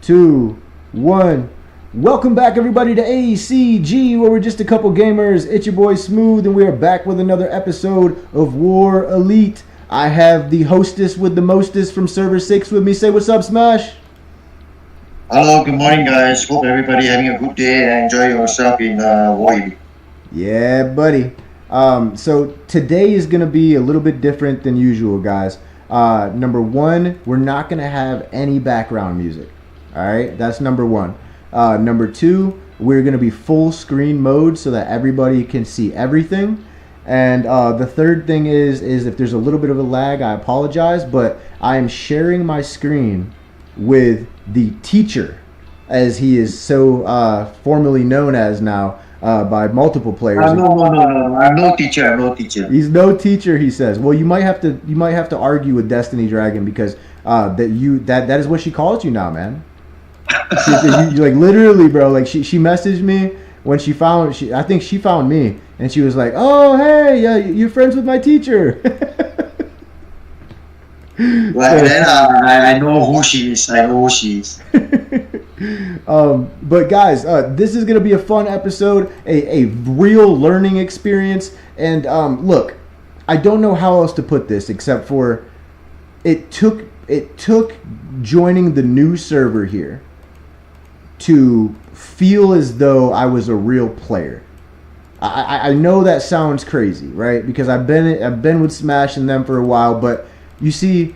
2, 1. Welcome back, everybody, to ACG, where we're just a couple gamers. It's your boy Smooth, and we are back with another episode of War Elite. I have the hostess with the mostest from Server 6 with me. Say what's up, Smash. Hello, good morning, guys. Hope everybody having a good day and enjoy yourself in War Elite. Yeah, buddy. So today is going to be a little bit different than usual, guys. Number one, we're not going to have any background music. All right, that's number one. Number two, we're going to be full screen mode so that everybody can see everything. And the third thing is if there's a little bit of a lag, I apologize, but I am sharing my screen with the teacher, as he is so formally known as now by multiple players. No. I'm no teacher. He's no teacher, he says. Well, you might have to argue with Destiny Dragon because that is what she calls you now, man. You like literally, bro. Like she messaged me when I think she found me, and she was like, "Oh, hey, you're friends with my teacher." Well, then I know who she is. But guys, this is gonna be a fun episode, a real learning experience, and look, I don't know how else to put this except for it took joining the new server here to feel as though I was a real player. I know that sounds crazy, right? Because I've been with Smash and them for a while, but you see,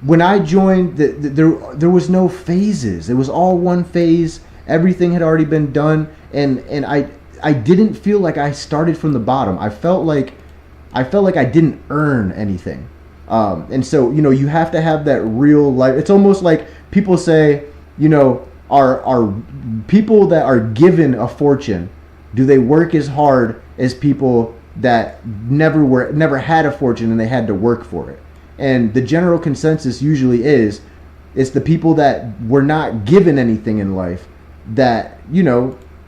when I joined, there was no phases. It was all one phase. Everything had already been done, and I didn't feel like I started from the bottom. I felt like I didn't earn anything. And so, you have to have that real life. It's almost like people say, are people that are given a fortune, do they work as hard as people that never had a fortune and they had to work for it? And the general consensus usually is it's the people that were not given anything in life that,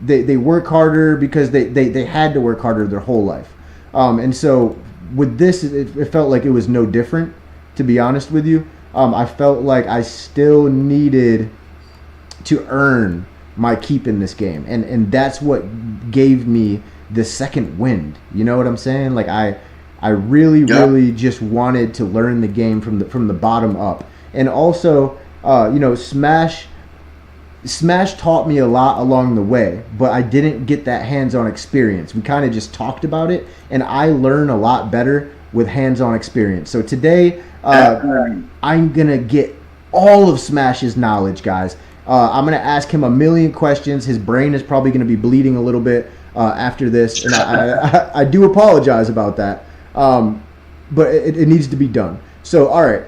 they work harder because they had to work harder their whole life. And so with this, it felt like it was no different, to be honest with you. I felt like I still needed to earn my keep in this game, and that's what gave me the second wind. You know what I'm saying? Like I really just wanted to learn the game from the bottom up. And also, Smash taught me a lot along the way, but I didn't get that hands-on experience. We kind of just talked about it, and I learn a lot better with hands-on experience. So today, I'm gonna get all of Smash's knowledge, guys. I'm going to ask him a million questions. His brain is probably going to be bleeding a little bit after this. And I do apologize about that. But it needs to be done. So, all right.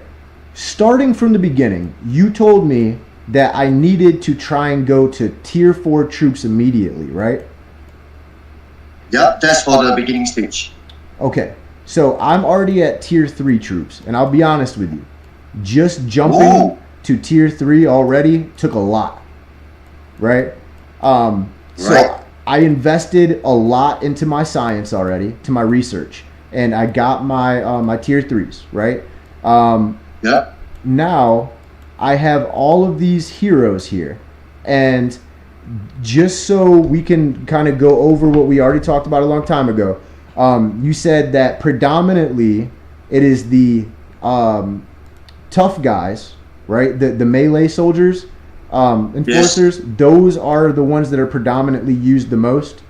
Starting from the beginning, you told me that I needed to try and go to Tier 4 troops immediately, right? Yeah, that's for the beginning stage. Okay. So, I'm already at Tier 3 troops. And I'll be honest with you. Just jumping to Tier 3 already took a lot, right? So I invested a lot into my science already, to my research, and I got my my Tier 3s, right? Now I have all of these heroes here, and just so we can kind of go over what we already talked about a long time ago, you said that predominantly it is the tough guys, right? The melee soldiers, enforcers, yes. Those are the ones that are predominantly used the most.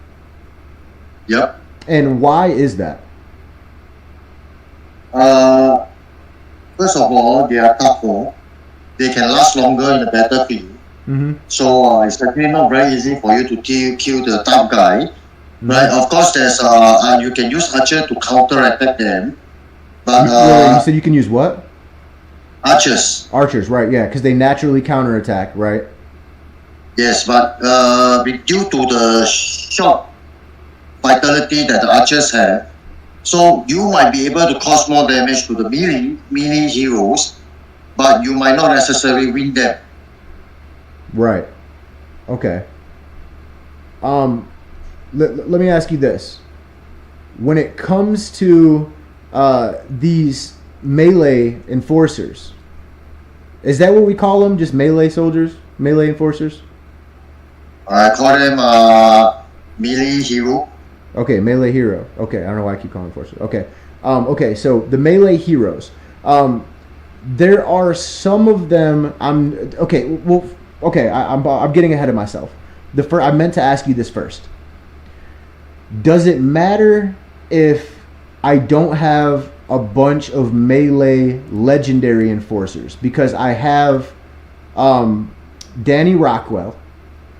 Yep. And why is that? First of all, they are tougher. They can last longer in the battlefield. Mm-hmm. So it's actually not very easy for you to kill the tough guy. Mm-hmm. Right? Of course, there's you can use archer to counter attack them. But you said you can use what? Archers, right? Yeah, because they naturally counterattack, right? Yes, but due to the short vitality that the archers have, so you might be able to cause more damage to the melee heroes, but you might not necessarily win them. Right. Okay. Let me ask you this: when it comes to these melee enforcers, is that what we call them? Just melee soldiers? melee enforcers? I call them melee hero. Okay, melee hero. Okay, I don't know why I keep calling enforcers. Okay, okay. So the melee heroes. There are some of them. Okay. Well, okay. I'm getting ahead of myself. I meant to ask you this first. Does it matter if I don't have a bunch of melee legendary enforcers? Because I have Danny Rockwell,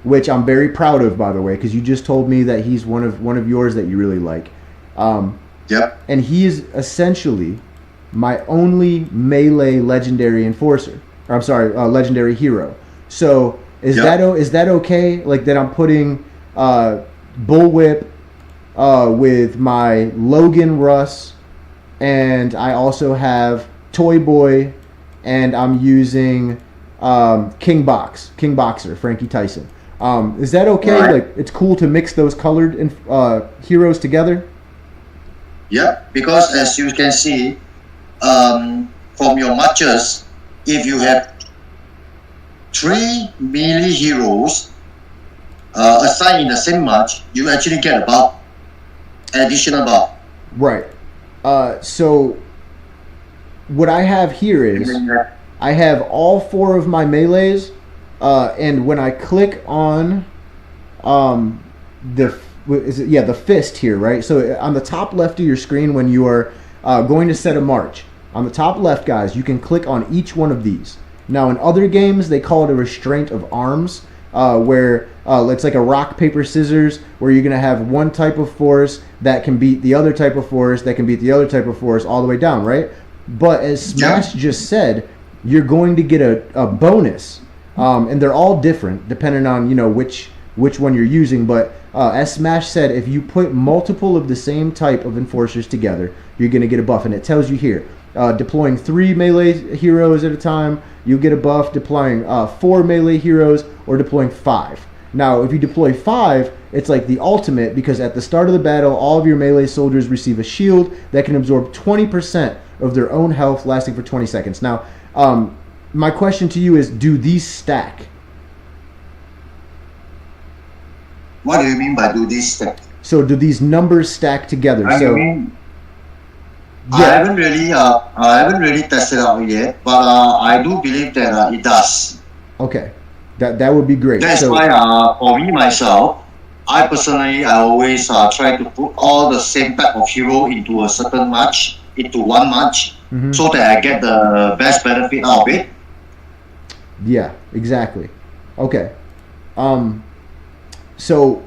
which I'm very proud of, by the way, because you just told me that he's one of yours that you really like. Yep. And he is essentially my only melee legendary enforcer. Or I'm sorry, legendary hero. So is that okay? Like that I'm putting Bullwhip with my Logan Russ, and I also have Toy Boy, and I'm using King Boxer, Frankie Tyson. Is that okay? Right. Like it's cool to mix those colored heroes together? Yep, because as you can see, from your matches, if you have 3 melee heroes assigned in the same match, you actually get a buff, additional buff. Right. So what I have here is I have all 4 of my melees, and when I click on the fist here, right? So on the top left of your screen, when you are going to set a march, on the top left, guys, you can click on each one of these. Now, in other games, they call it a restraint of arms, where it's like a rock, paper, scissors, where you're going to have one type of force that can beat the other type of force, that can beat the other type of force, all the way down, right? But as Smash just said, you're going to get a bonus, and they're all different depending on which one you're using. But as Smash said, if you put multiple of the same type of enforcers together, you're going to get a buff, and it tells you here. Deploying 3 melee heroes at a time, you get a buff. Deploying 4 melee heroes, or deploying 5. Now, if you deploy 5, it's like the ultimate, because at the start of the battle, all of your melee soldiers receive a shield that can absorb 20% of their own health, lasting for 20 seconds. Now, my question to you is, do these stack? What do you mean by do these stack? So do these numbers stack together? I haven't really tested it out yet, but I do believe that it does. Okay, that would be great. That's why for me myself, I always try to put all the same type of hero into a certain match, into one match, so that I get the best benefit out of it. Yeah, exactly. Okay. So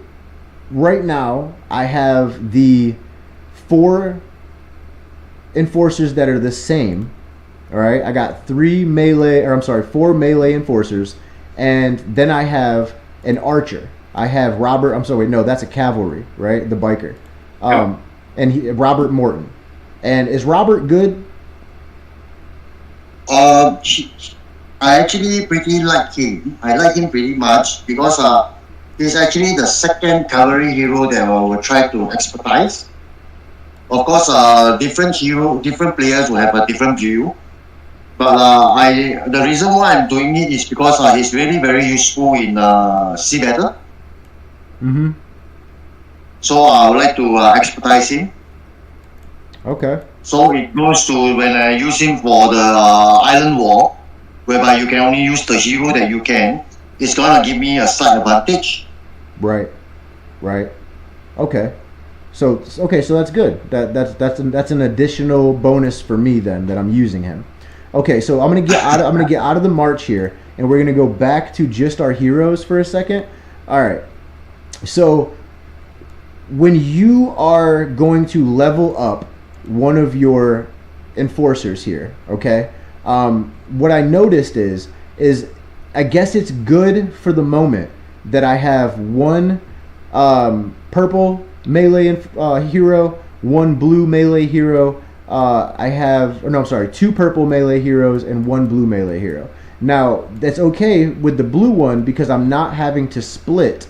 right now I have the 4 enforcers that are the same. All right, I got 4 melee enforcers, and then I have an archer. I have Robert. That's a cavalry, right? The biker, and Robert Morton. And is Robert good? I actually pretty like him. I like him pretty much because he's actually the second cavalry hero that I will try to expertise. Of course, different players will have a different view. But the reason why I'm doing it is because he's really very useful in sea battle. So I would like to expertise him. Okay. So it goes to when I use him for the island war, whereby you can only use the hero that you can. It's gonna give me a slight advantage. Right. Okay. So that's good. That's an additional bonus for me then that I'm using him. Okay, so I'm gonna get out of the march here, and we're gonna go back to just our heroes for a second. All right. So when you are going to level up one of your enforcers here, okay, what I noticed is I guess it's good for the moment that I have one purple melee hero, one blue melee hero. I have 2 purple melee heroes and 1 blue melee hero. Now that's okay with the blue one because I'm not having to split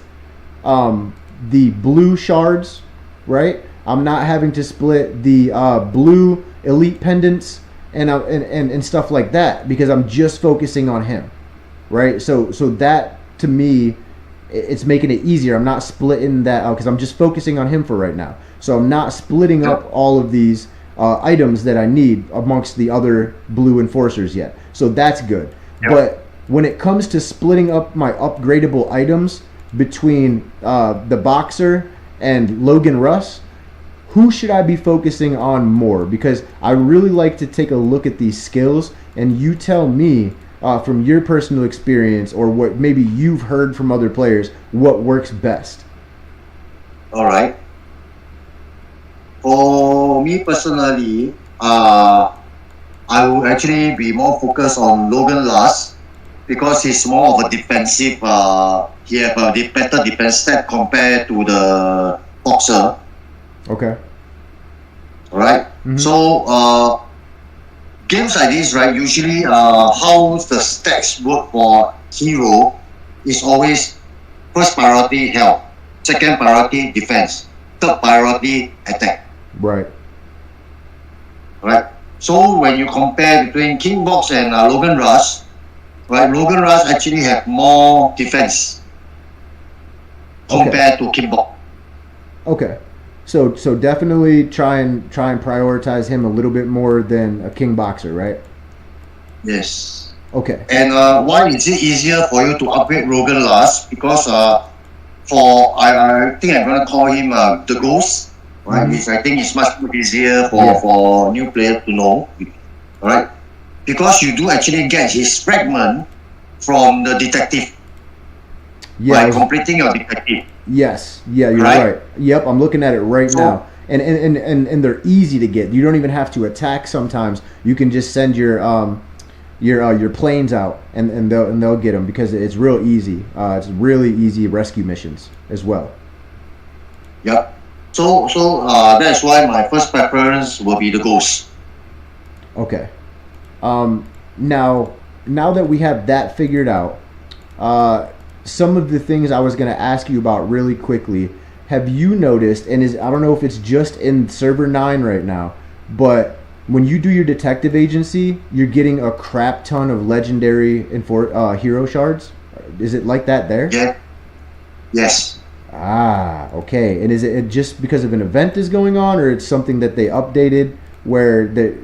the blue shards, right? I'm not having to split the blue elite pendants and stuff like that because I'm just focusing on him, right? So that to me, it's making it easier. I'm not splitting that out because I'm just focusing on him for right now. So I'm not splitting up all of these items that I need amongst the other blue enforcers yet. So that's good. But when it comes to splitting up my upgradable items between the Boxer and Logan Russ, who should I be focusing on more? Because I really like to take a look at these skills, and you tell me from your personal experience or what maybe you've heard from other players what works best. All right. For me personally, I would actually be more focused on Logan Last because he's more of a defensive. He have a better defense stat compared to the Boxer. Okay. All right. Mm-hmm. So games like this, right? Usually, how the stats work for hero is always first priority health, second priority defense, third priority attack. Right. Right. So when you compare between King Box and Logan Rush, right? Logan Rush actually have more defense compared to King Box. Okay. So definitely try and prioritize him a little bit more than a King Boxer, right? Yes. Okay. And why is it easier for you to upgrade Logan last? Because I think I'm gonna call him the Ghost, right? Which I think is much more easier for new players to know, right? Because you do actually get his fragment from the detective by completing your detective. Yes. Yeah, you're right. Yep, I'm looking at it right now. And they're easy to get. You don't even have to attack sometimes. You can just send your planes out and they'll get them because it's real easy. It's really easy rescue missions as well. Yep. So that's why my first preference will be the Ghost. Okay. Now that we have that figured out, some of the things I was going to ask you about really quickly, have you noticed, and I don't know if it's just in server 9 right now, but when you do your detective agency, you're getting a crap ton of legendary hero shards? Is it like that there? Yeah. Yes. Ah, okay. And is it just because of an event is going on, or it's something that they updated where they...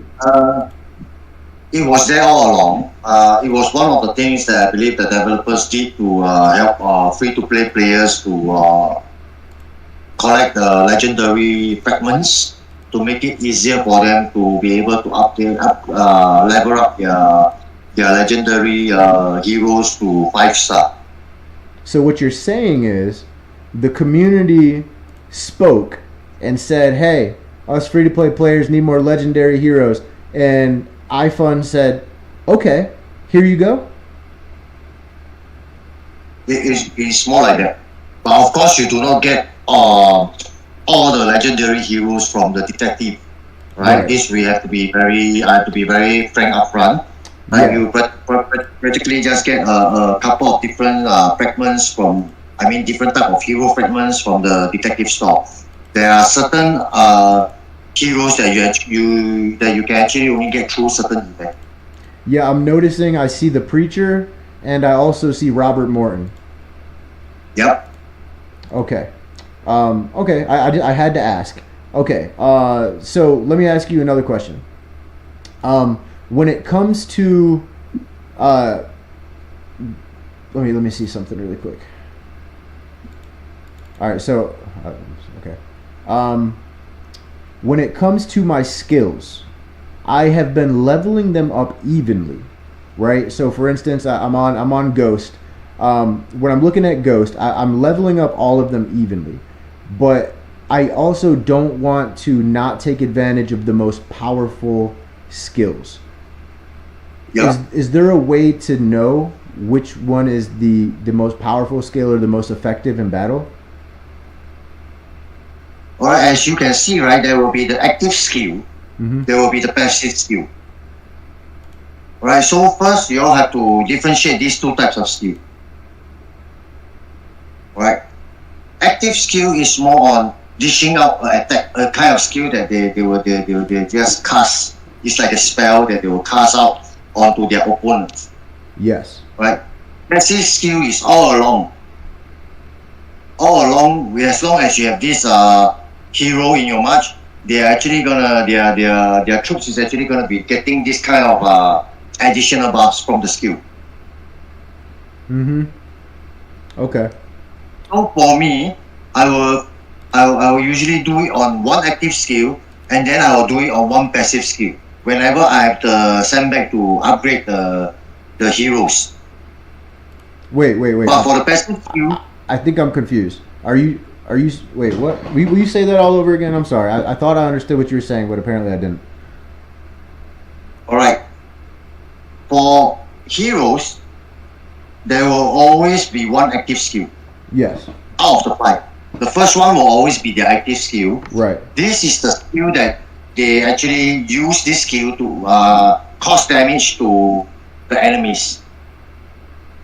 It was there all along. It was one of the things that I believe the developers did to help free-to-play players to collect the legendary fragments to make it easier for them to be able to level up their legendary heroes to 5-star. So what you're saying is the community spoke and said, hey, us free-to-play players need more legendary heroes, and iFund said, okay, here you go. It's more like that. But of course, you do not get all the legendary heroes from the detective, right? This I have to be very frank upfront. Right? You practically just get a couple of different fragments different type of hero fragments from the detective store. There are certain heroes that you can actually only get through certain events. Yeah, I'm noticing. I see the Preacher, and I also see Robert Morton. Yep. Okay. Okay. I had to ask. Okay. So let me ask you another question. When it comes to, let me see something really quick. All right. So, okay. When it comes to my skills, I have been leveling them up evenly, right? So for instance, I'm on Ghost. When I'm looking at Ghost, I'm leveling up all of them evenly, but I also don't want to not take advantage of the most powerful skills. Yeah. Is there a way to know which one is the most powerful skill or the most effective in battle? Or as you can see, right, there will be the active skill. Mm-hmm. There will be the passive skill. Right, so first you all have to differentiate these two types of skill. Right, active skill is more on dishing out an attack, a kind of skill that they will just cast. It's like a spell that they will cast out onto their opponents. Yes. Right. passive skill is all along. All along, as long as you have this hero in your match, they're actually gonna their troops is actually gonna be getting this kind of additional buffs from the skill. Mm-hmm. Okay. So for me, I will usually do it on one active skill, and then I will do it on one passive skill. Whenever I have to send back to upgrade the heroes. Wait. But for the passive skill, I think I'm confused. Are you? Wait, what? Will you say that all over again? I'm sorry. I thought I understood what you were saying, but apparently I didn't. alright. For heroes, there will always be one active skill Yes. out of the 5. The first one will always be their active skill. Right. This is the skill that they actually use this skill to cause damage to the enemies.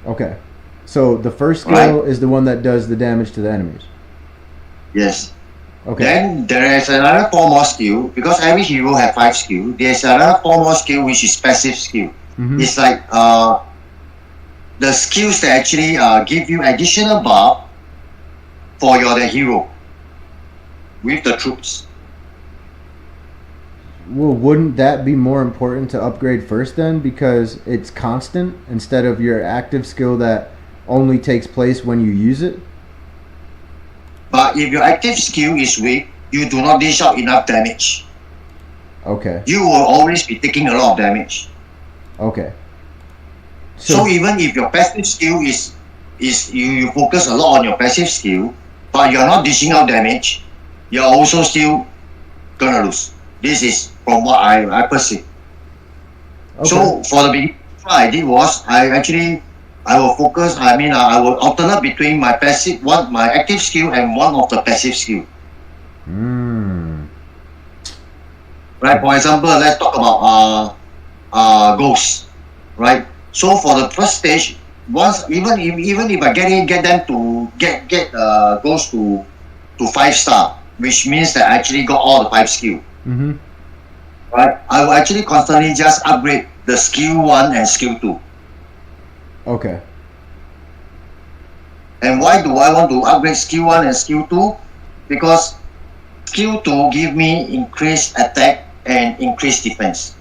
Okay. So the first skill is the one that does the damage to the enemies. Yes. Okay. Then there is another 4 more skill, because every hero have 5 skill. There's another 4 more skill which is passive skill. Mhm. It's like the skills that actually give you additional buff for the hero with the troops. Well, wouldn't that be more important to upgrade first then, because it's constant instead of your active skill that only takes place when you use it? But if your active skill is weak, you do not dish out enough damage. Okay. You will always be taking a lot of damage. Okay. So even if your passive skill is you focus a lot on your passive skill, but you're not dishing out damage, you're also still gonna lose. This is from what I perceive. Okay. So for the beginning, what I did was I will focus. I mean, I will alternate between my active skill and one of the passive skill. Right. For example, let's talk about ghosts. Right. So for the first stage, even if I get them to get ghosts to 5-star, which means that I actually got all the 5 skill. Mm-hmm. Right. I will actually constantly just upgrade the skill 1 and skill 2. Okay. And why do I want to upgrade skill 1 and skill 2? Because skill 2 give me increased attack and increased defense.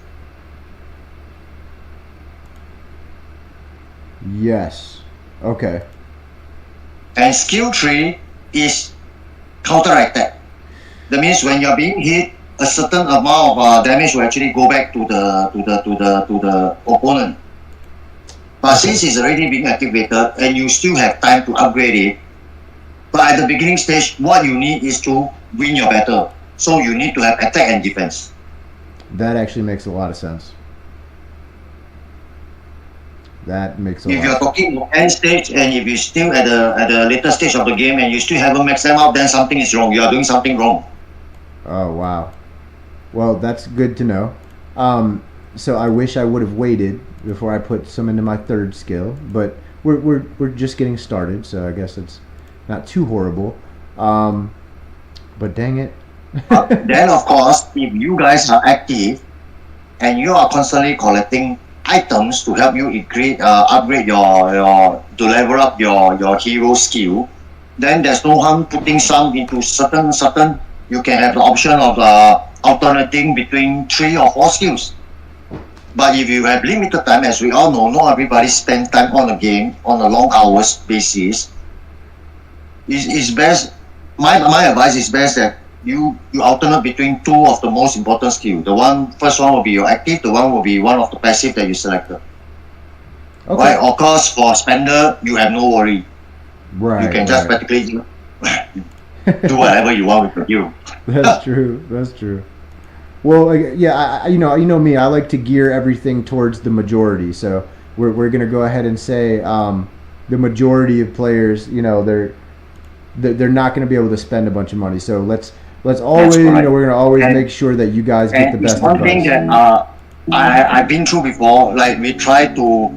Yes. Okay. And skill 3 is counter attack. That means when you're being hit, a certain amount of damage will actually go back to the opponent. But since it's already being activated and you still have time to upgrade it, but at the beginning stage, what you need is to win your battle. So you need to have attack and defense. That actually makes a lot of sense. That makes a If lot. you're talking end stage and if you're still at the later stage of the game and you still haven't maxed them out, then something is wrong. You are doing something wrong. Oh wow. Well, that's good to know. So I wish I would have waited before I put some into my third skill, but we're just getting started, so I guess it's not too horrible. But dang it. Then of course, if you guys are active and you are constantly collecting items to help you upgrade your to level up your hero skill, then there's no harm putting some into certain. You can have the option of alternating between 3 or 4 skills. But if you have limited time, as we all know, not everybody spend time on a game on a long hours basis. It's best. My advice is best that you alternate between 2 of the most important skill. First one will be your active. The one will be one of the passive that you selected. Okay. Right. Of course, for spender, you have no worry. Right. You can just practically do whatever you want with your hero. That's true. That's true. Well, yeah, you know me. I like to gear everything towards the majority. So we're gonna go ahead and say the majority of players, they're not gonna be able to spend a bunch of money. So let's always, right. we're gonna always make sure that you guys get the best advice. One thing that I've been through before, like we try to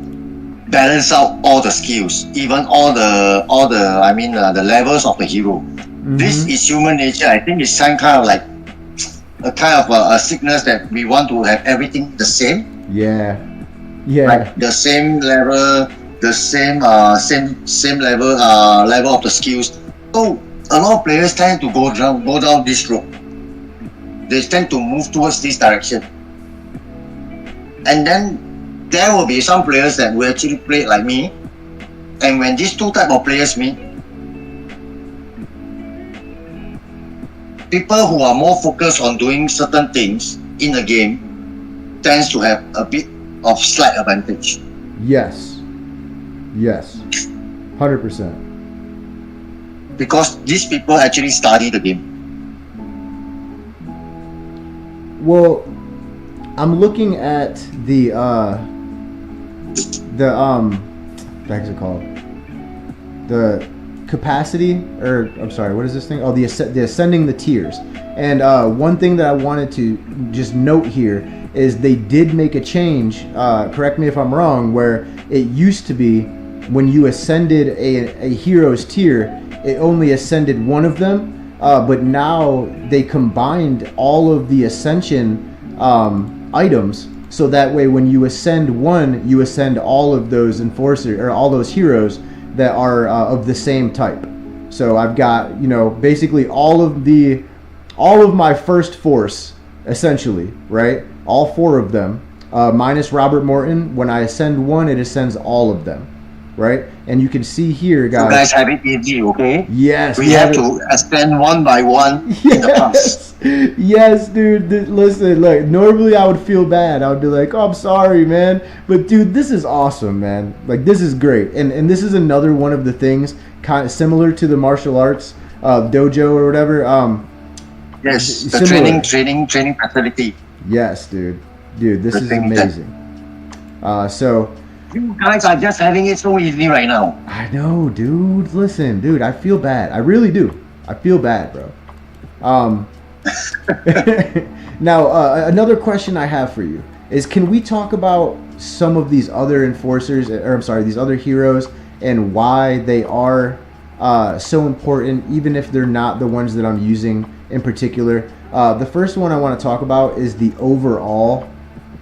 balance out all the skills, even all the the levels of the hero. Mm-hmm. This is human nature. I think it's some kind of like a sickness that we want to have everything the same. Yeah. Yeah. Like the same level, the same level of the skills. So a lot of players tend to go down this road. They tend to move towards this direction. And then there will be some players that will actually play like me. And when these two type of players meet, people who are more focused on doing certain things in the game tends to have a bit of slight advantage. Yes. 100%. Because these people actually study the game. Well, I'm looking at the what's it called? The capacity, or I'm sorry, what is this thing? Oh, the ascending the tiers. And one thing that I wanted to just note here is they did make a change. Correct me if I'm wrong. Where it used to be when you ascended a hero's tier, it only ascended one of them. But now they combined all of the ascension items, so that way when you ascend one, you ascend all of those enforcers or all those heroes that are of the same type. So I've got, basically all of my first force, essentially, right? All 4 of them, minus Robert Morton. When I ascend one, it ascends all of them, right? And you can see here, guys. You guys have it easy, okay? Yes. We have to ascend one by one in the past. Yes, dude. Listen, look, normally I would feel bad. I would be like, oh, I'm sorry, man. But, dude, this is awesome, man. Like, this is great. And this is another one of the things kind of similar to the martial arts dojo or whatever. Yes, the training facility. Yes, dude. Dude, this is amazing. So... You guys are just having it so easy right now. I know, dude. Listen, dude, I feel bad. I really do. I feel bad, bro. Now, another question I have for you is, can we talk about some of these other enforcers, or I'm sorry, these other heroes, and why they are so important, even if they're not the ones that I'm using in particular? The first one I want to talk about is the overall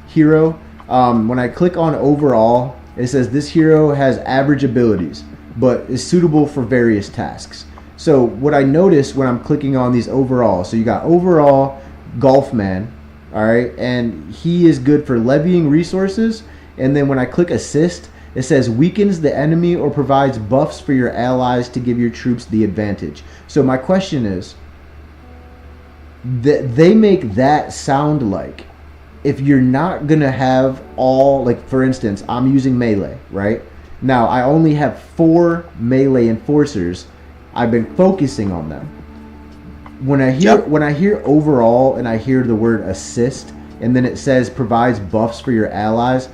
hero. When I click on overall, it says this hero has average abilities, but is suitable for various tasks. So what I notice when I'm clicking on these overall, so you got overall Golfman, all right, and he is good for levying resources. And then when I click assist, it says weakens the enemy or provides buffs for your allies to give your troops the advantage. So my question is, they make that sound like, if you're not going to have all, like, for instance, I'm using melee, right? Now, I only have 4 melee enforcers. I've been focusing on them. When I hear overall and I hear the word assist, and then it says provides buffs for your allies,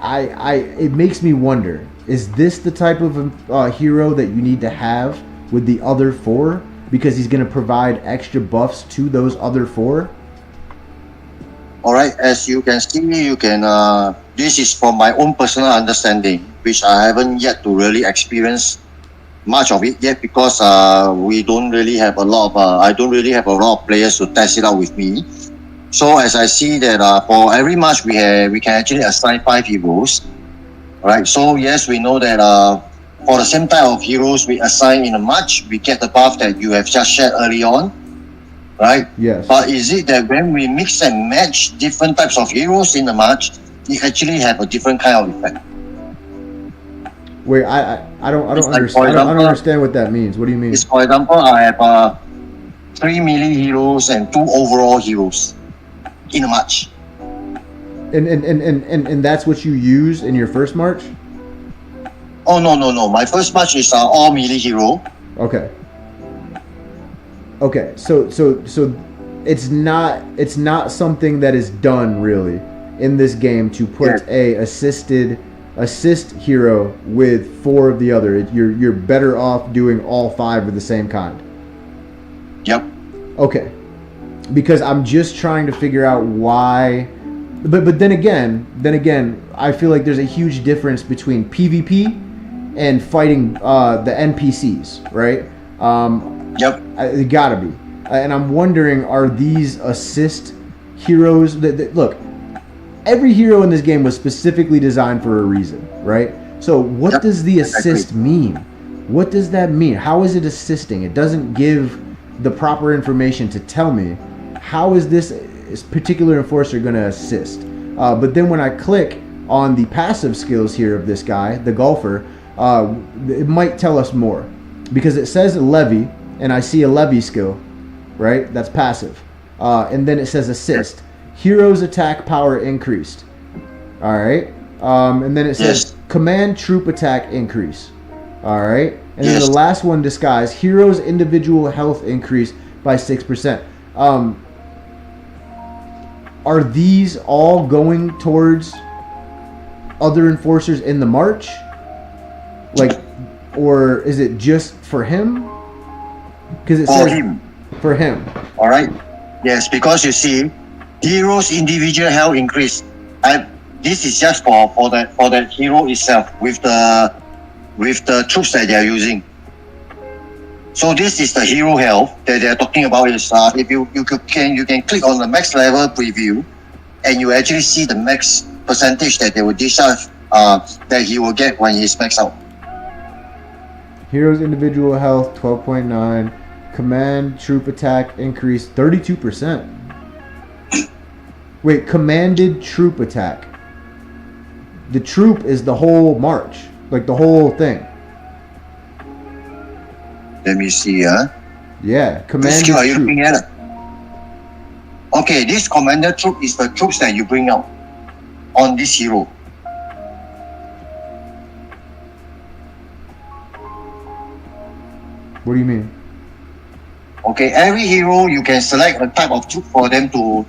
it makes me wonder, is this the type of hero that you need to have with the other 4? Because he's going to provide extra buffs to those other 4? Alright, as you can see, this is from my own personal understanding, which I haven't yet to really experience much of it yet, because we don't really have a lot of, I don't really have a lot of players to test it out with me. So as I see that for every match we can actually assign 5 heroes. Alright, so yes, we know that for the same type of heroes we assign in a match, we get the buff that you have just shared early on. Right? Yes. But is it that when we mix and match different types of heroes in the match, it actually have a different kind of effect? Wait, I don't understand. I don't understand what that means. What do you mean? For example, I have 3 melee heroes and 2 overall heroes in a match. And that's what you use in your first march? Oh no. My first match is all melee hero. Okay, so it's not something that is done really in this game to put a assist hero with 4 of the other. You're better off doing all 5 of the same kind. Yep. Okay, because I'm just trying to figure out why. But then again, I feel like there's a huge difference between PvP and fighting the NPCs, right? Yep. It gotta be. And I'm wondering, are these assist heroes that look, every hero in this game was specifically designed for a reason, right? So what Yep, does the exactly. assist mean? What does that mean? How is it assisting? It doesn't give the proper information to tell me how is this particular enforcer going to assist. But then when I click on the passive skills here of this guy, the golfer, it might tell us more because it says levy, and I see a levy skill, right? That's passive. And then it says assist. Hero's attack power increased. All right. And then it says command troop attack increase. All right. And then the last one, disguise. Hero's individual health increase by 6%. Are these all going towards other enforcers in the march? Like, or is it just for him? Because it says him. For him. All right. Yes, because you see, hero's individual health increase. This is just for the hero itself with the troops that they are using. So this is the hero health that they are talking about. Is if you can click on the max level preview, and you actually see the max percentage that they will discharge that he will get when he's maxed out. Hero's individual health 12.9. Command troop attack increase 32%. Wait, commanded troop attack. The troop is the whole march, like the whole thing. Let me see. Yeah, Which commanded skill are you troop. looking at? Okay, this commander troop is the troops that you bring out on this hero. What do you mean? Okay, every hero you can select a type of troop for them to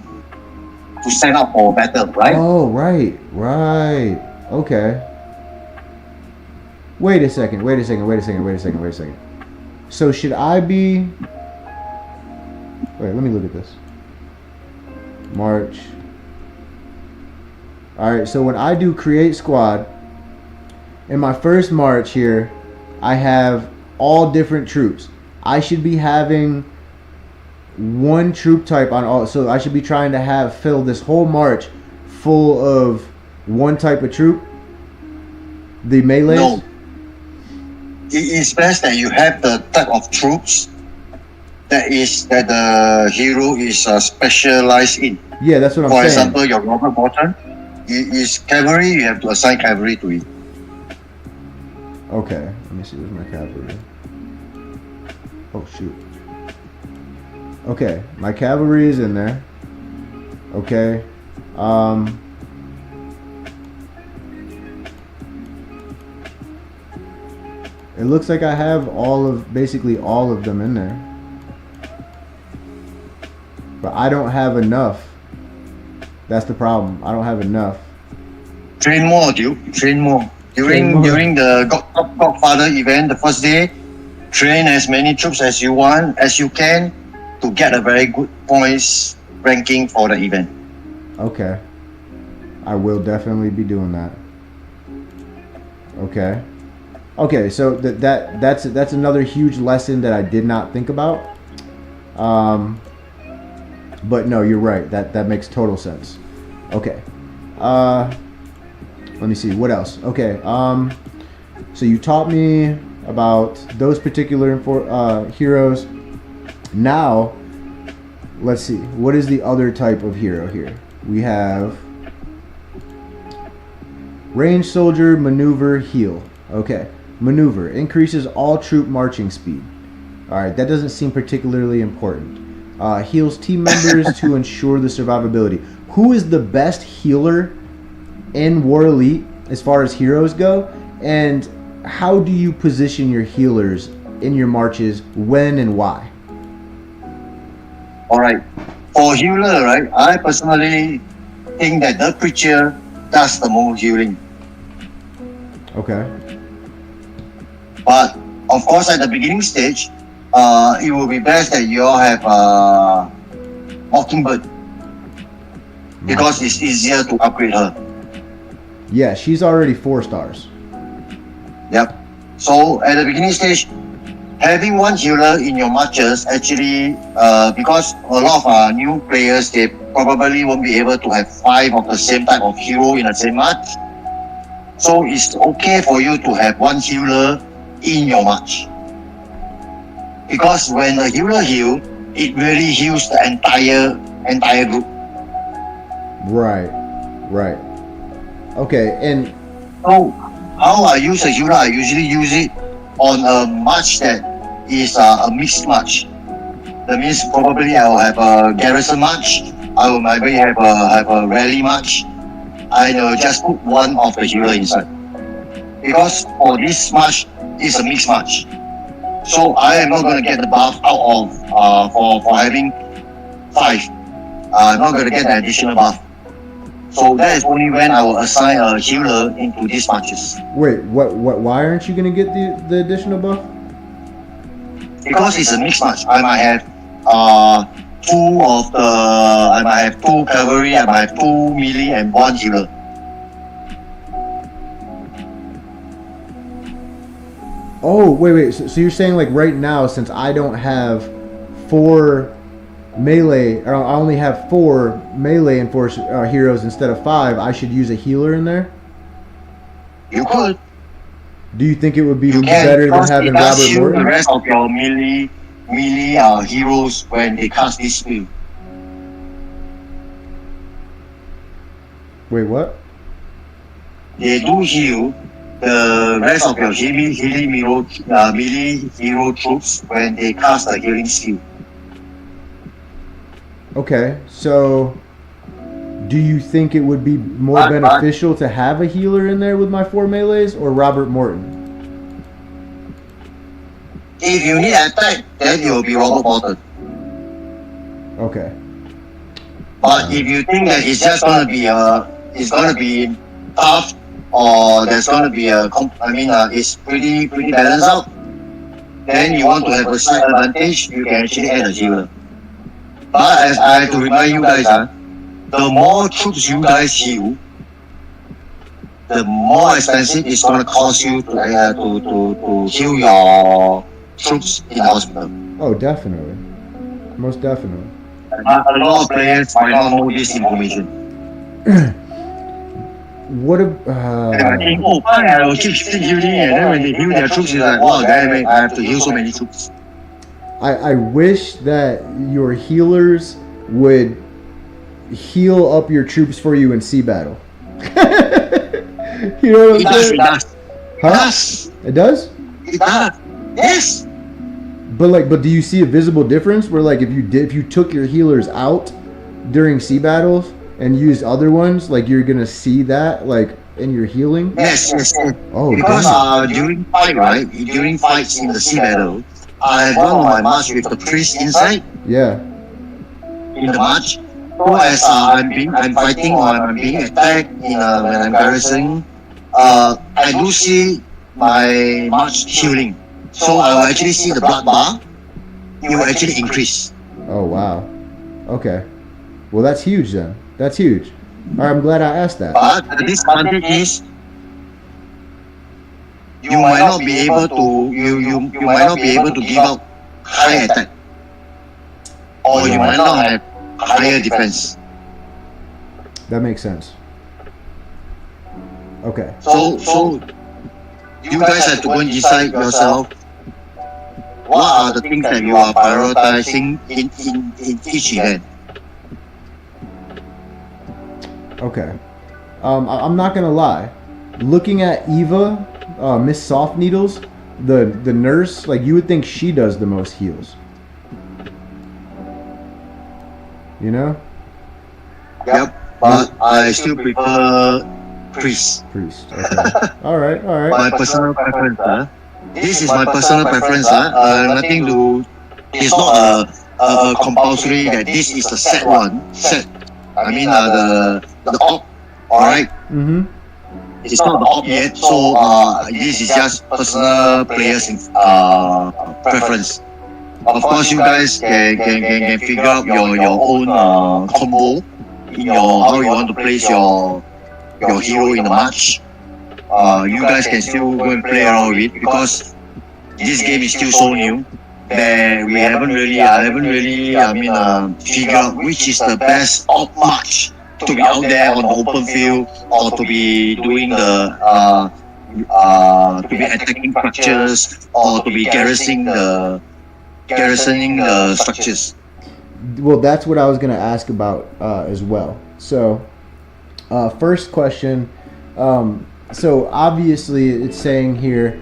send out for battle, right? Oh, right. Okay. Wait a second. So should I be... Wait, let me look at this. March. Alright, so when I do create squad, in my first march here, I have all different troops. I should be having one troop type on all, so I should be trying to fill this whole march full of one type of troop. The melees? No. It is best that you have the type of troops that the hero is specialized in. Yeah, that's what I'm saying. For saying. example, your Robert Bottom is cavalry. You have to assign cavalry to it. Okay, let me see. Where's my cavalry? Oh shoot. Okay, my cavalry is in there. Okay. It looks like I have basically all of them in there. But I don't have enough. That's the problem. I don't have enough. Train more, dude. Train more. During the Godfather event, the first day, train as many troops as you can to get a very good points ranking for the event. Okay. I will definitely be doing that. Okay. Okay, so that's another huge lesson that I did not think about. But no, you're right. That makes total sense. Okay. Let me see. What else? Okay. So you taught me about those particular heroes. Now, let's see. What is the other type of hero here? We have range soldier, maneuver, heal. Okay. Maneuver increases all troop marching speed. All right. That doesn't seem particularly important. Heals team members to ensure the survivability. Who is the best healer in War Elite as far as heroes go? And how do you position your healers in your marches? When and why? Alright. For healer, right, I personally think that the preacher does the most healing. Okay. But of course at the beginning stage, it will be best that you all have Mockingbird, because it's easier to upgrade her. Yeah, she's already 4 stars. Yep. So at the beginning stage, having one healer in your marches actually, because a lot of new players, they probably won't be able to have 5 of the same type of hero in the same match. So it's okay for you to have one healer in your match. Because when the healer heals, it really heals the entire group. Right. Okay, and so how I use a healer, I usually use it on a match that is a mixed match. That means probably I will have a garrison match. I will maybe have a rally match. I will just put one of the healer inside. Because for this match, it's a mixed match. So I am not going to get the buff out of for having 5. I'm not going to get the additional buff. So that is only when I will assign a healer into these matches. wait, what? Why aren't you gonna get the additional buff? Because it's a mixed match. I might have I might have 2 cavalry, I might have 2 melee and 1 healer. Oh, wait. So you're saying like right now, since I don't have 4 melee, or I only have 4 melee and 4 heroes instead of 5, I should use a healer in there? You could. Do you think it would be You better than having Robert shield Morton? the rest of your melee heroes when they cast this spell. Wait, what? They do heal the rest of your melee hero troops when they cast the healing skill. Okay, so do you think it would be more beneficial to have a healer in there with my 4 melees or Robert Morton? If you need attack, then it will be Robert Morton. Okay. But if you think that it's just gonna be tough, or there's gonna be it's pretty balanced out, then you want to have a slight advantage, you can actually add a healer. But as I have to remind you guys, the more troops you guys heal, the more expensive it's gonna cost you to heal your troops in the hospital. Oh, definitely. Most definitely. A lot of players might not know this information. What And I think, oh, fine, I will keep healing, and then when they heal their troops, it's like, wow, damn it, I have to heal so many troops. I wish that your healers would heal up your troops for you in sea battle. You know what I'm saying? It does. Huh? It does? It does. Yes. But do you see a visible difference where like if you took your healers out during sea battles and used other ones, like you're gonna see that like in your healing? Yes. Oh, because during fights in the sea battle, I have one of my match with the priest inside. Yeah. In the match, so as I'm fighting or I'm being attacked when I'm garrisoning, I do see my match healing. So I will actually see the blood bar. It will actually increase. Oh wow. Okay. Well, that's huge then. That's huge. All right, I'm glad I asked that. But the disadvantage is you might not be able to give out high attack, or you might not have higher defense. That makes sense. Okay. So you guys have to go and decide yourself what are the things that you are prioritizing in each event. Okay. I'm not gonna lie. Looking at Eva, Miss Soft Needles, the nurse, like you would think she does the most heals. You know? Yep. But I still prefer priest. Okay. All right. My personal preference. This is my personal preference. Nothing to. It's not a compulsory that this is the set. I mean the op. All right. Mm-hmm. It's not the op yet. So this is just personal players' preference. Of course, you guys can figure out your own combo in your how you want to place your hero in the match. You guys can still go and play around with it because this game is still so new. that we haven't really, figured out which is the best outmatch to be out there on the open field or to be doing to be attacking structures or to be garrisoning the structures. Well, that's what I was going to ask about as well. So, first question. So obviously, it's saying here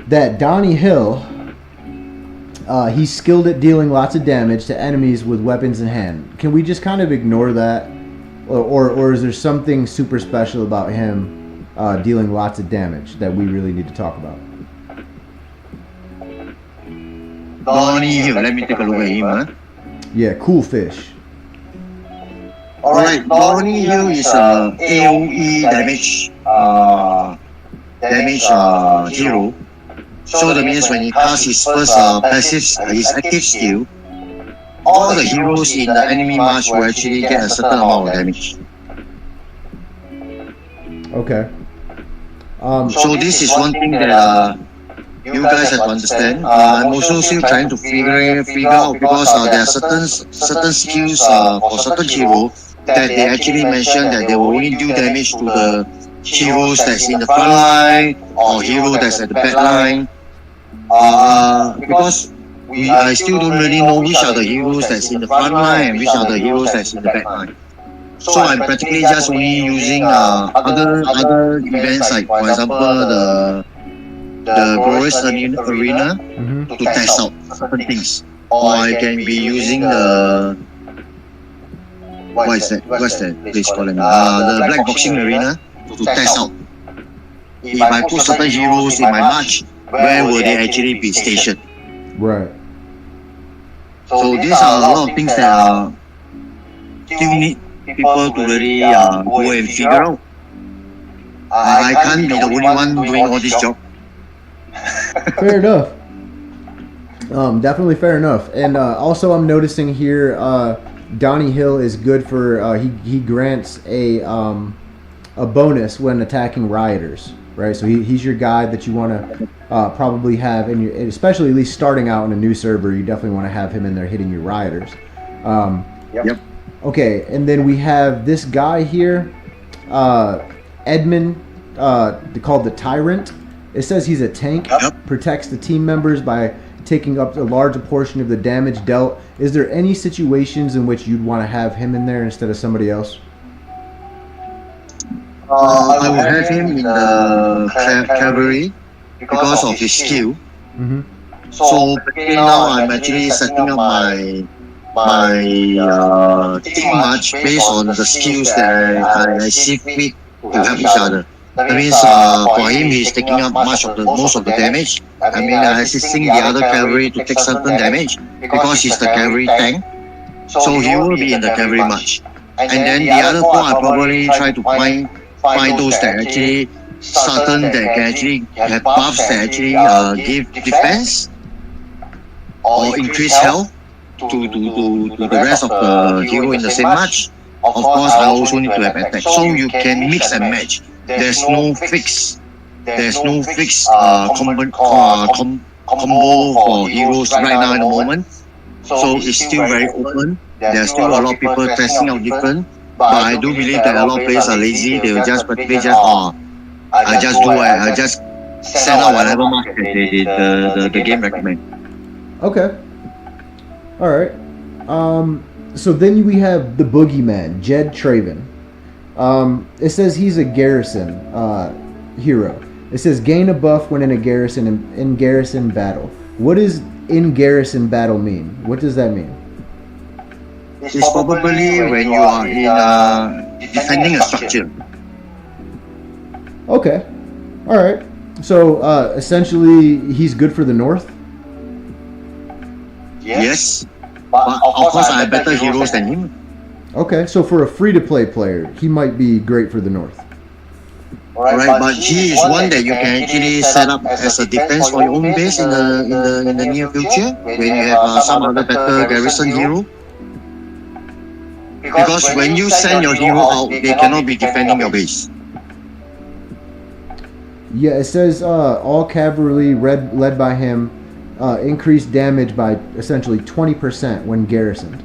that Donnie Hill, he's skilled at dealing lots of damage to enemies with weapons in hand. Can we just kind of ignore that, or is there something super special about him dealing lots of damage that we really need to talk about? Donnie Hill, let me take a look at him. Huh? Yeah, cool fish. Alright, Donnie Hill is a AoE damage hero. So that means when he casts his first his active skill, all the heroes in the enemy march will actually get a certain amount of damage. Okay. So this is one thing that you guys have to understand. I'm also still trying to figure out because there are certain skills for certain heroes that they actually mention that they will only do damage to the heroes that's in the front line or hero that's at the back line. Because I still don't really know which are the heroes that's in the front line and which are the heroes that's in the back line. So I'm practically just only using other events like, for example, the Glorious Arena to test out certain things. Or I can be using the what's that place called? The Black Boxing Arena to test out. If I put certain heroes in my match, where will they actually be stationed? Right. So these are a lot of things that still need people to really go and figure out. I can't be the only one doing all this job. Fair enough. Definitely fair enough. And also, I'm noticing here, Donnie Hill is good for he grants a bonus when attacking rioters, right? So he's your guy that you want to probably have in your, especially at least starting out in a new server. You definitely want to have him in there hitting your rioters. Yep. Okay, and then we have this guy here, Edmund, called the Tyrant. It says he's a tank, protects the team members by taking up a large portion of the damage dealt. Is there any situations in which you'd want to have him in there instead of somebody else? I would have him in the cavalry because of his skill. Mm-hmm. So now I'm actually setting up my team match based on the skills that I see fit to help each other. That means for him, he's taking up most of the damage. I mean, assisting the other cavalry to take certain damage because he's the cavalry tank. So he will be in the cavalry match. And then the other four, I probably try to find those that actually certain that can actually have buffs that actually give defense or increase health to the rest of the hero in the same match. Of course, I also need to have attack. So you can mix and match. There's no fixed combo for heroes right now in the moment. So it's still very open. There's still a lot of people testing out different. But I do believe that a lot of players are lazy. They will just practically I just send out whatever mark that the game recommend. Okay. All right. So then we have the Boogeyman, Jed Traven. It says he's a garrison hero. It says gain a buff when in a garrison in garrison battle. What does in garrison battle mean? What does that mean? It's probably when you are in defending a structure. Okay. All right. So essentially, he's good for the north. Yes. But of course, I have better heroes than him. Okay, so for a free-to-play player, he might be great for the north. Right, but he is one that you can actually set up as a defense for your own base in the near future when you have some other better garrison hero. Because when you send your hero out, they cannot be defending your base. Yeah, it says all cavalry led by him increased damage by essentially 20% when garrisoned.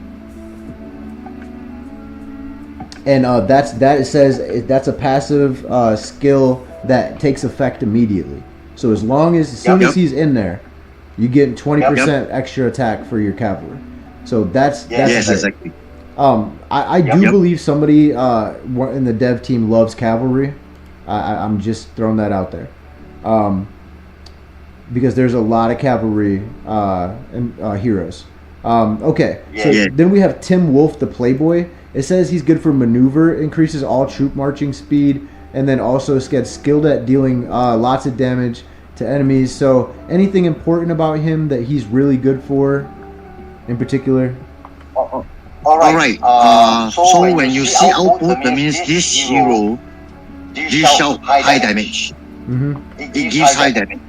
And it says that's a passive skill that takes effect immediately. So as soon as he's in there, you get 20% extra attack for your cavalry. So that's Yes, exactly. I do believe somebody in the dev team loves cavalry. I'm just throwing that out there, because there's a lot of cavalry heroes. Then we have Tim Wolf, the Playboy. It says he's good for maneuver, increases all troop marching speed, and then also gets skilled at dealing lots of damage to enemies. So anything important about him that he's really good for in particular? Alright. So when you see output, that means this hero gives out high damage. It gives high damage.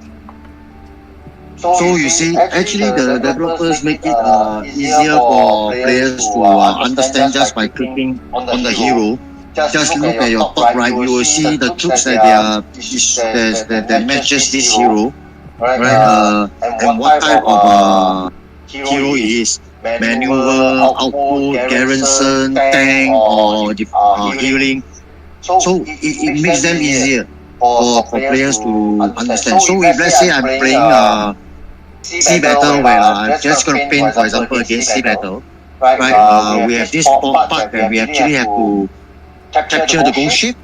So you see, actually the developers make it easier for players to understand just by clicking on the hero. Just look at your top right, you will see the troops that matches this hero, right? And what type of hero it is. Maneuver, output, garrison, tank, or healing. So it makes them easier for players to understand. So if let's say I'm playing sea battle where I'm just going to paint, for example, against sea battle, right? We have this part where we actually have to capture the ghost ship.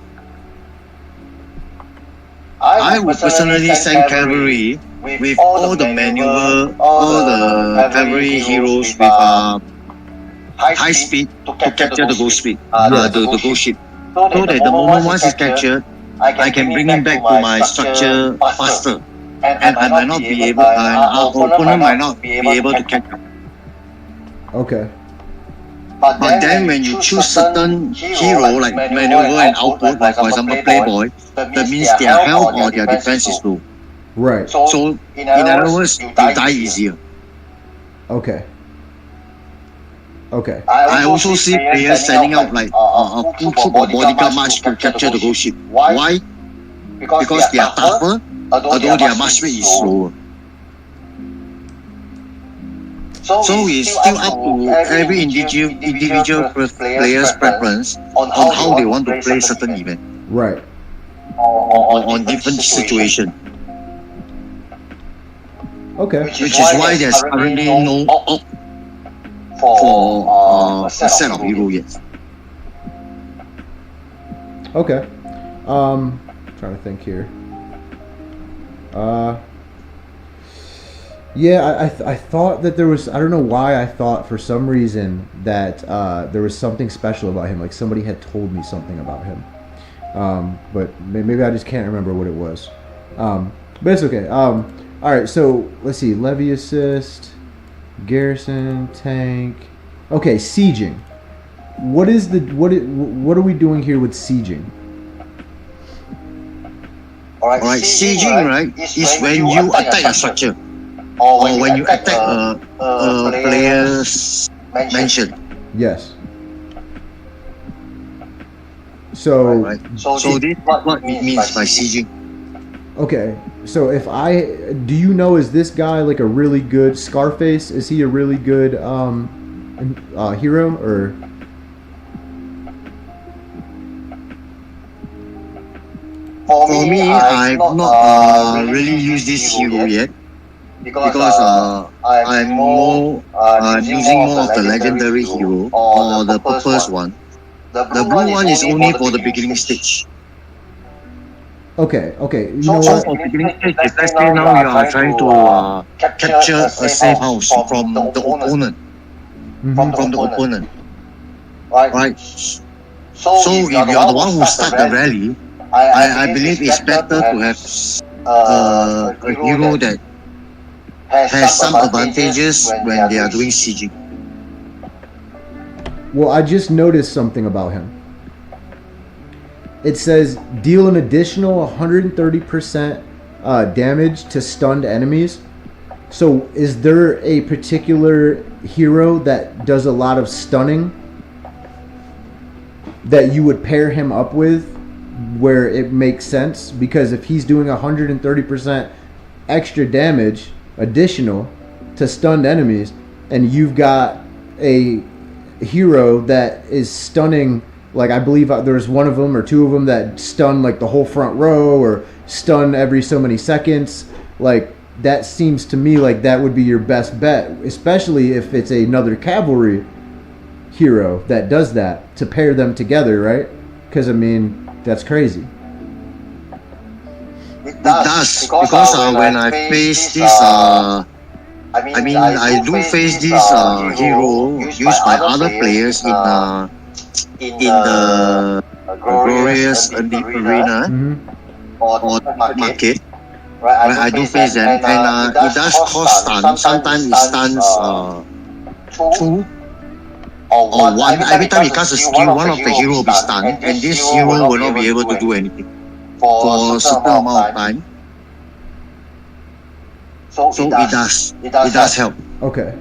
I would personally send cavalry with all the maneuver, all the cavalry heroes with high speed to capture the ghost ship, the ghost ship. So that the moment once it's captured, I can bring him back to my structure faster. And I might not be able, our opponent might not be able to catch up. Okay. But then when you choose certain hero like maneuver and output, like for example Playboy, that means their health or their defense is low. Right. So in other words, you die easier. Okay. Okay. I also see players sending out like a full troop or bodyguard march to capture the ghost ship. Why? Because they are tougher, although their march rate is slower. So it's still up to every individual player's preference on how they want to play certain event. Right. On different situation. Okay. Which is why there's currently no op for a set of hero yet. Okay. Trying to think here. Yeah, I thought that there was, I don't know why I thought for some reason that there was something special about him, like somebody had told me something about him. But maybe I just can't remember what it was. But it's okay. Alright, so let's see, levy assist, garrison, tank. Okay, sieging. What are we doing here with sieging? Alright, sieging, right, is when you attack a structure. Or when you attack a player's mansion. Yes. So, so this is what it means by sieging. Okay, so do you know, is this guy like a really good Scarface? Is he a really good hero, or? For me, I've not really used this hero yet. Because I'm using more of the legendary hero or the purpose one. The blue one is only for the beginning stage. Okay. You So know what? for beginning stage, if let's say now you are trying to capture a safe house from the opponent, right? So if you are the one who start the rally, I believe it's better to have a hero that has some advantages when they are doing sieging. Well, I just noticed something about him. It says deal an additional 130% damage to stunned enemies. So is there a particular hero that does a lot of stunning that you would pair him up with where it makes sense? Because if he's doing 130% extra damage, additional to stunned enemies, and you've got a hero that is stunning. Like, I believe there's one of them or two of them that stun like the whole front row or stun every so many seconds. Like, that seems to me like that would be your best bet, especially if it's another cavalry hero that does that, to pair them together, right? Because I mean, that's crazy. It does, because when I face this, I do face this hero used by other players in the glorious deep arena or market. Right, I do face them, and it does cause stun. Sometimes it stuns 2 or 1. Every time it casts a skill, one of the hero will be stunned, and this hero will not be able to do anything for a certain amount of time. So it does help. Okay,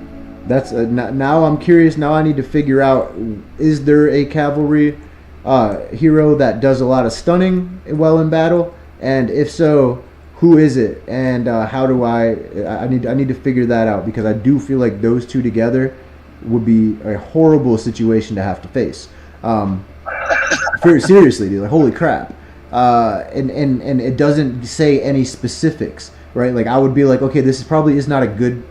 that's now I'm curious. Now I need to figure out, is there a cavalry hero that does a lot of stunning while in battle, and if so, who is it, and how do I need to figure that out, because I do feel like those two together would be a horrible situation to have to face. Very seriously, dude, like, holy crap. And it doesn't say any specifics, right? Like, I would be like, okay, this probably is not a good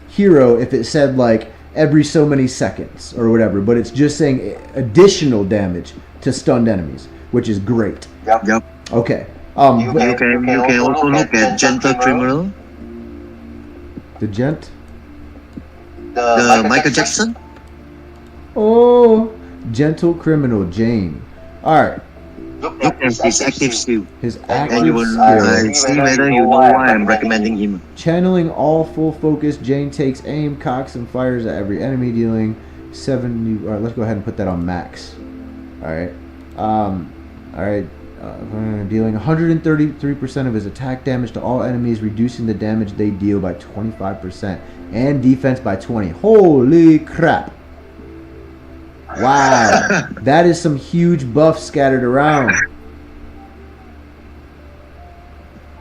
hero if it said like every so many seconds or whatever, but it's just saying additional damage to stunned enemies, which is great. Yep. Okay. You can also look at Gentle Criminal. The Gent? The Michael Jackson? Oh, Gentle Criminal, Jane. Alright. Look at his active skill. His active And you will see whether you know why I'm recommending him. Channeling all full focus, Jane takes aim, cocks, and fires at every enemy, dealing 7. Alright, let's go ahead and put that on max. Alright. Alright. Dealing 133% of his attack damage to all enemies, reducing the damage they deal by 25% and defense by 20. Holy crap. Wow. That is some huge buffs scattered around.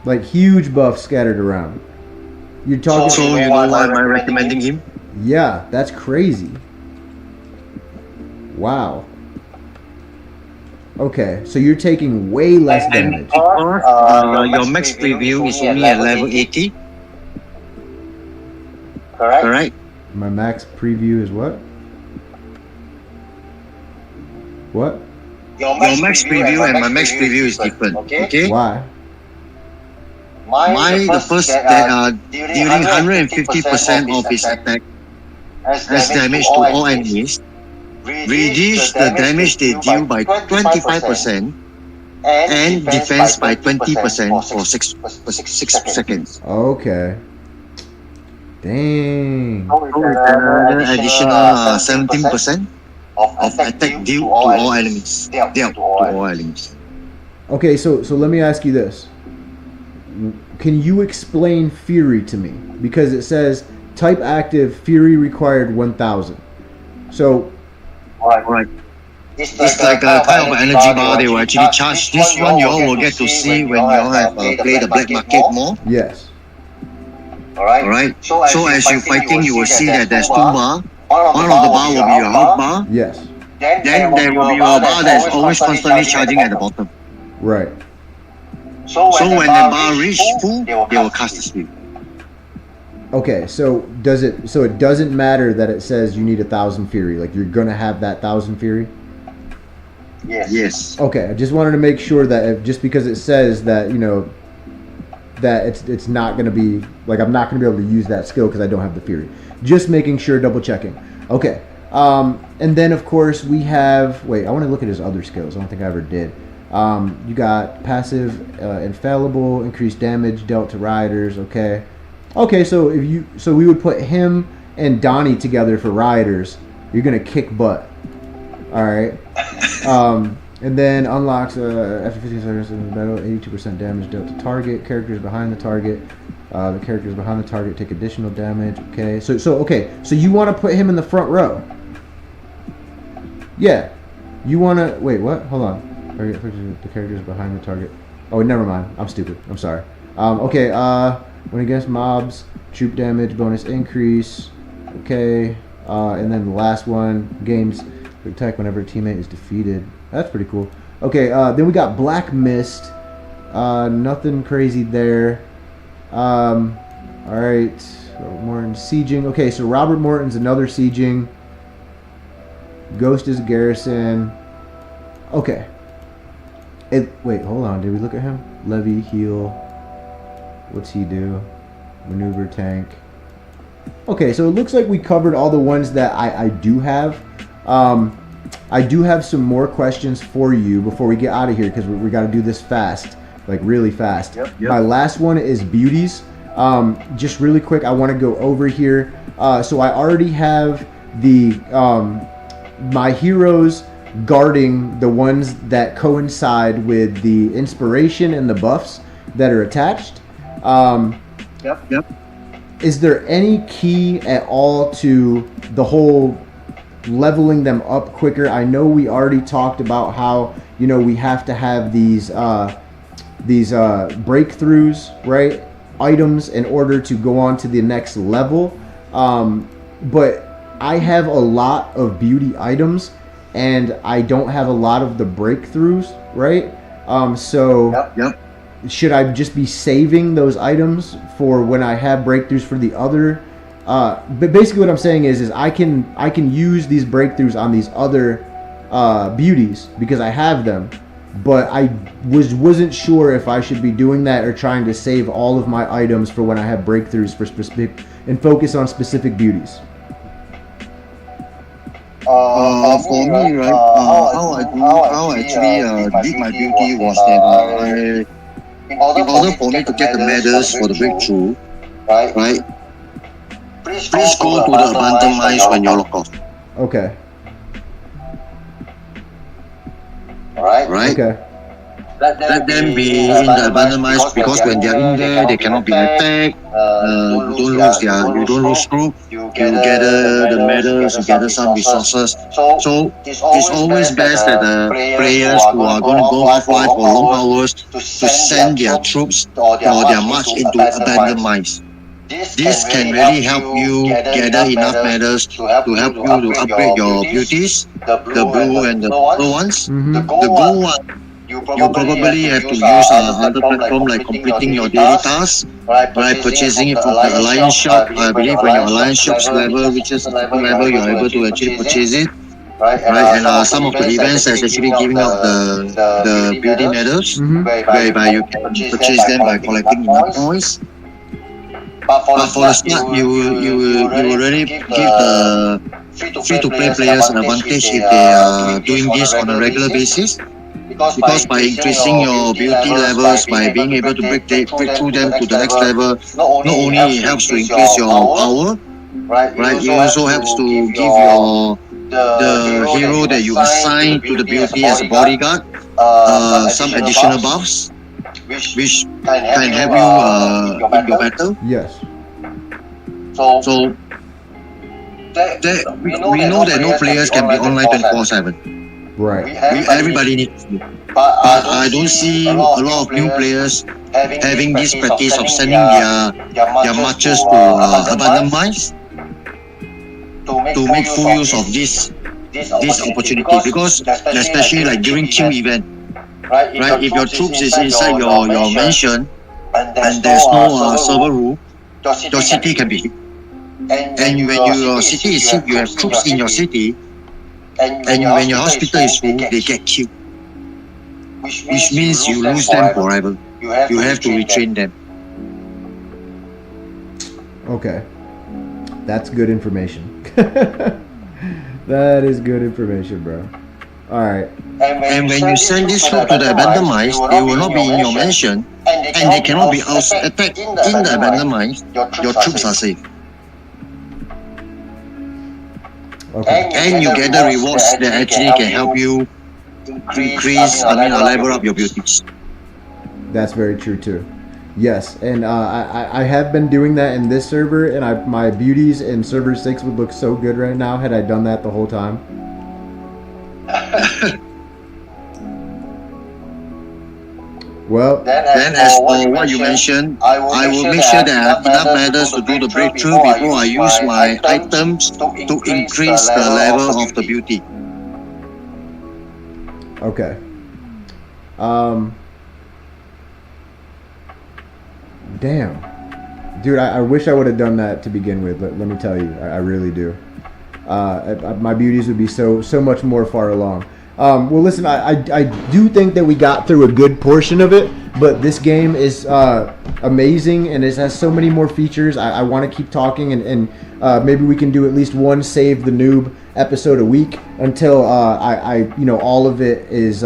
Like, huge buffs scattered around. You're talking. So you know why am I recommending him? Yeah, that's crazy. Wow. Okay, so you're taking way less damage. Your max preview is only at level 80. Correct? My max preview is what? What? Your max preview and my max preview is different. Okay? Why? The first dealing 150% of his attack as damage to all enemies. Reduce the damage they deal by 25% and defense by 20% for 6 seconds. Okay. Dang. So it's another additional 17% of attack deal to all enemies. Okay, so let me ask you this. Can you explain Fury to me? Because it says type active, Fury required 1000. So Right. It's like a kind of energy bar they will actually charge. This one you all will get to see when you all have played the black market more. Yes. Alright. So as you're fighting, you will see that there's 2 bars. One of the bar will be your health bar. Yes. Then there will be a bar that's always constantly charging at the bottom. Right. So when the bar reaches full, they will cast the spell. Okay, so it doesn't matter that it says you need 1000 Fury, like you're gonna have that 1000 Fury? Yes. Okay, I just wanted to make sure that just because it says that, you know, that it's not gonna be, like, I'm not gonna be able to use that skill because I don't have the Fury. Just making sure, double checking. Okay, and then of course we have, wait, I want to look at his other skills. I don't think I ever did. You got passive, infallible, increased damage dealt to riders, okay. Okay, so we would put him and Donnie together for riders. You're gonna kick butt. All right. And then unlocks after 15 seconds in the battle, 82% damage dealt to target. Characters behind the target. The characters behind the target take additional damage. Okay. So you want to put him in the front row? Yeah. You want to wait? What? Hold on. The characters behind the target. Oh, never mind. I'm stupid. I'm sorry. Okay. When against mobs, Troop damage bonus increase. Okay. And then the last one, gains attack whenever a teammate is defeated. That's pretty cool. Okay, then we got Black Mist. Nothing crazy there. Alright. Robert Morton, sieging. Okay, so Robert Morton's another sieging. Ghost is a garrison. Okay. Wait, hold on. Did we look at him? Levy, heal. What's he do? Maneuver, tank. Okay, so it looks like we covered all the ones that I do have. I do have some more questions for you before we get out of here because we got to do this fast, like really fast. Yep. My last one is beauties. Just really quick, I want to go over here. So I already have the my heroes guarding the ones that coincide with the inspiration and the buffs that are attached. Yep. Is there any key at all to the whole leveling them up quicker? I know we already talked about how, you know, we have to have these breakthroughs, right? Items in order to go on to the next level. But I have a lot of beauty items and I don't have a lot of the breakthroughs, right? Yep. Should I just be saving those items for when I have breakthroughs for the other? But basically what I'm saying is I can use these breakthroughs on these other beauties because I have them. But I wasn't sure if I should be doing that or trying to save all of my items for when I have breakthroughs for specific and focus on specific beauties. For me, right, how I actually did my beauty was that in order for me to get the medals for the breakthrough, right, please go to the abandoned mines when you're locked off. Okay. Right? Okay. Let them be in the abandoned mines because when they're in there, they cannot be attacked. You don't lose group. You gather the medals, you gather some resources. So it's always best that the players who are going to go offline for long hours to send their troops or their march into abandoned mines. This can really help you gather enough medals to help you to upgrade your beauties, the blue and the purple ones. Mm-hmm. The gold one, you probably have to use other platform like completing your daily tasks, by purchasing it from the Alliance shop. I believe when your Alliance shop's level reaches a certain level, you're able to actually purchase it. Right, and some of the events that's actually giving out the beauty medals, whereby you can purchase them by collecting enough points. But for the start, you will really give the free-to-play players an advantage if they are doing this on a regular basis. Because by increasing your beauty levels, by being able to break through them to the next level, not only it helps to increase your power, right? It also helps to give the hero that you assign to the beauty as a bodyguard some additional buffs, which can help you in your battle. Yes. So we know that no players can be online 24/7. Right. Everybody needs to. But I don't see a lot of new players having this practice of sending their marches to abandoned mines to make full use of this opportunity, because especially like during queue event, right? If your troops is inside your mansion and there's no server room, your city can be hit. And when your city is hit, you have troops in your city, and when your hospital is full, they get killed, which means you lose them forever. You have to retrain them. Okay, that's good information. That is good information, bro. All right. And when you send this troop to the abandoned mines, they will not be in your mansion, and they cannot be attacked in the abandoned mines. Your troops are safe. Okay. And you get the rewards that actually can help you level up your beauties. That's very true too. Yes, and I have been doing that in this server, and my beauties in server 6 would look so good right now had I done that the whole time. Well, Then, as for what you mentioned, I will make sure that I have enough ladders to do the breakthrough before I use my items to increase the level of the beauty. okay. Damn. Dude, I wish I would have done that to begin with. Let me tell you, I really do. My beauties would be so much more far along. Well, listen, I do think that we got through a good portion of it, but this game is amazing, and it has so many more features. I want to keep talking, and maybe we can do at least one Save the Noob episode a week until all of it is...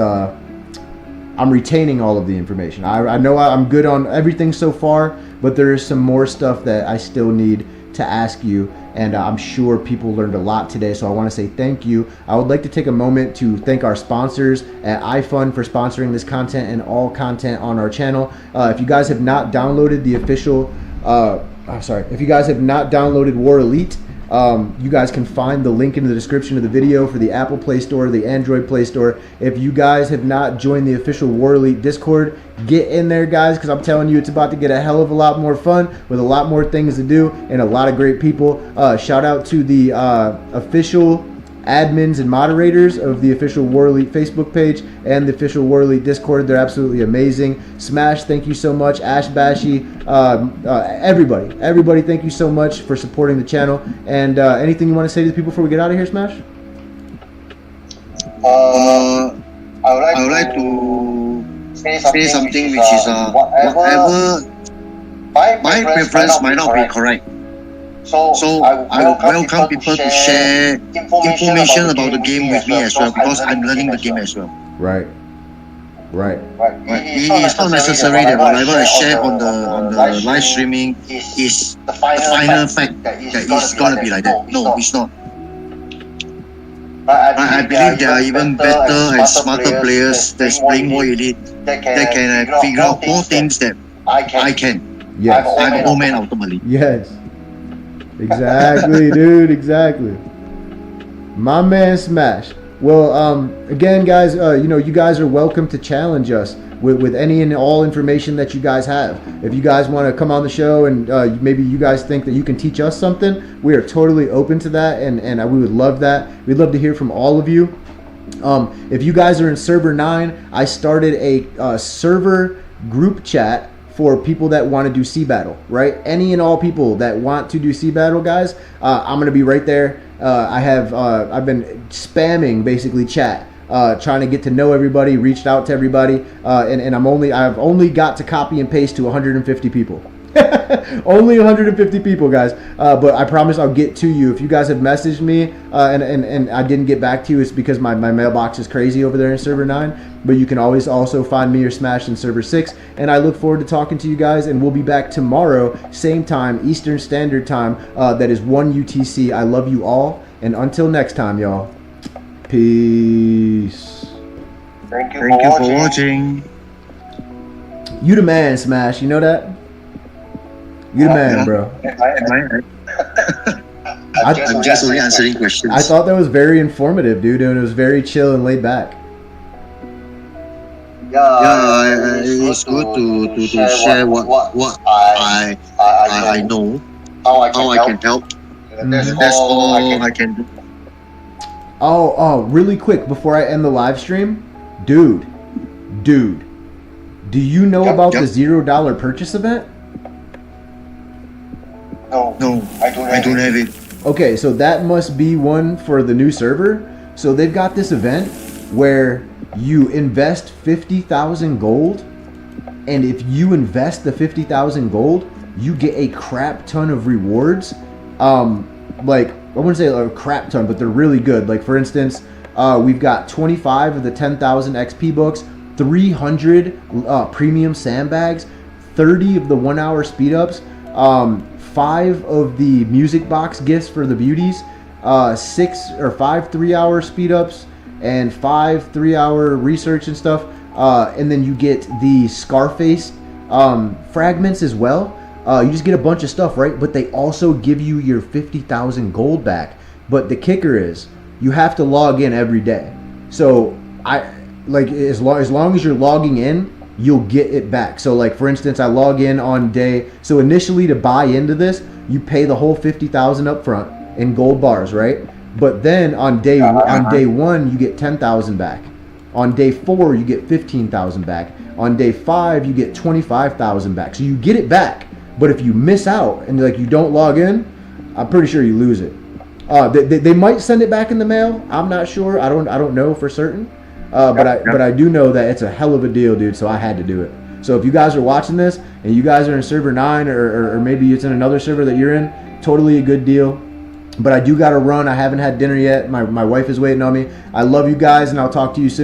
I'm retaining all of the information. I know I'm good on everything so far, but there is some more stuff that I still need to ask you, and I'm sure people learned a lot today, so I want to say thank you. I would like to take a moment to thank our sponsors at iFund for sponsoring this content and all content on our channel. If you guys have not downloaded the official, if you guys have not downloaded War Elite, you guys can find the link in the description of the video for the Apple Play Store, the Android Play Store. If you guys have not joined the official War Elite Discord, get in there, guys, because I'm telling you, it's about to get a hell of a lot more fun with a lot more things to do and a lot of great people. Shout out to the official admins and moderators of the official War Elite Facebook page and the official War Elite Discord. They're absolutely amazing. Smash, thank you so much. Ash Bashi, everybody, thank you so much for supporting the channel. And anything you want to say to the people before we get out of here, Smash? I would like to say something which is whatever my preference might not be correct. So I welcome people to share information about the game with me as well, because I'm learning the game as well. Right. It's not necessary that whatever I share on the live streaming is the final fact that it's gonna be like that. No, it's not. I believe there are even better and smarter players that's playing more elite that can figure out more things that I can. Yes. I'm an old man ultimately. Yes. Exactly, dude. Exactly. My man, Smash. Well, again, guys, you guys are welcome to challenge us with any and all information that you guys have. If you guys want to come on the show and maybe you guys think that you can teach us something, we are totally open to that, and we would love that. We'd love to hear from all of you. If you guys are in Server 9, I started a server group chat for people that want to do Sea Battle, right? Any and all people that want to do Sea Battle, guys, I'm going to be right there. I've been spamming basically chat, trying to get to know everybody, reached out to everybody, and I've only got to copy and paste to 150 people. Only 150 people, guys. But I promise I'll get to you. If you guys have messaged me and I didn't get back to you, it's because my mailbox is crazy over there in Server 9. But you can always also find me or Smash in Server 6. And I look forward to talking to you guys. And we'll be back tomorrow, same time, Eastern Standard Time. That is 1 UTC. I love you all. And until next time, y'all. Peace. Thank you for watching. You the man, Smash. You know that? You the man, bro. I'm just only answering questions. I thought that was very informative, dude, and it was very chill and laid back. Yeah, it's good to share what I know, how I can help. That's all I can do. Oh, really quick before I end the live stream, dude, do you know about the $0 purchase event? No, I don't have it. Okay, so that must be one for the new server. So they've got this event where you invest 50,000 gold, and if you invest the 50,000 gold, you get a crap ton of rewards. Like, I wouldn't say a crap ton, but they're really good. Like, for instance, we've got 25 of the 10,000 XP books, 300 premium sandbags, 30 of the 1 hour speed ups, 5 of the music box gifts for the beauties, 5 3-hour speed ups, and 5 3-hour research and stuff. And then you get the Scarface fragments as well. You just get a bunch of stuff, right? But they also give you your 50,000 gold back. But the kicker is, you have to log in every day. So as long as you're logging in, you'll get it back. So like for instance, I log in on day, so initially to buy into this, you pay the whole 50,000 up front in gold bars, right? But then on day one you get 10,000 back. On day 4 you get 15,000 back. On day 5 you get 25,000 back. So you get it back. But if you miss out and like you don't log in, I'm pretty sure you lose it. They might send it back in the mail. I'm not sure. I don't know for certain. But I do know that it's a hell of a deal, dude. So I had to do it. So if you guys are watching this and you guys are in server 9 or maybe it's in another server that you're in, totally a good deal. But I do got to run. I haven't had dinner yet. My wife is waiting on me. I love you guys, and I'll talk to you soon.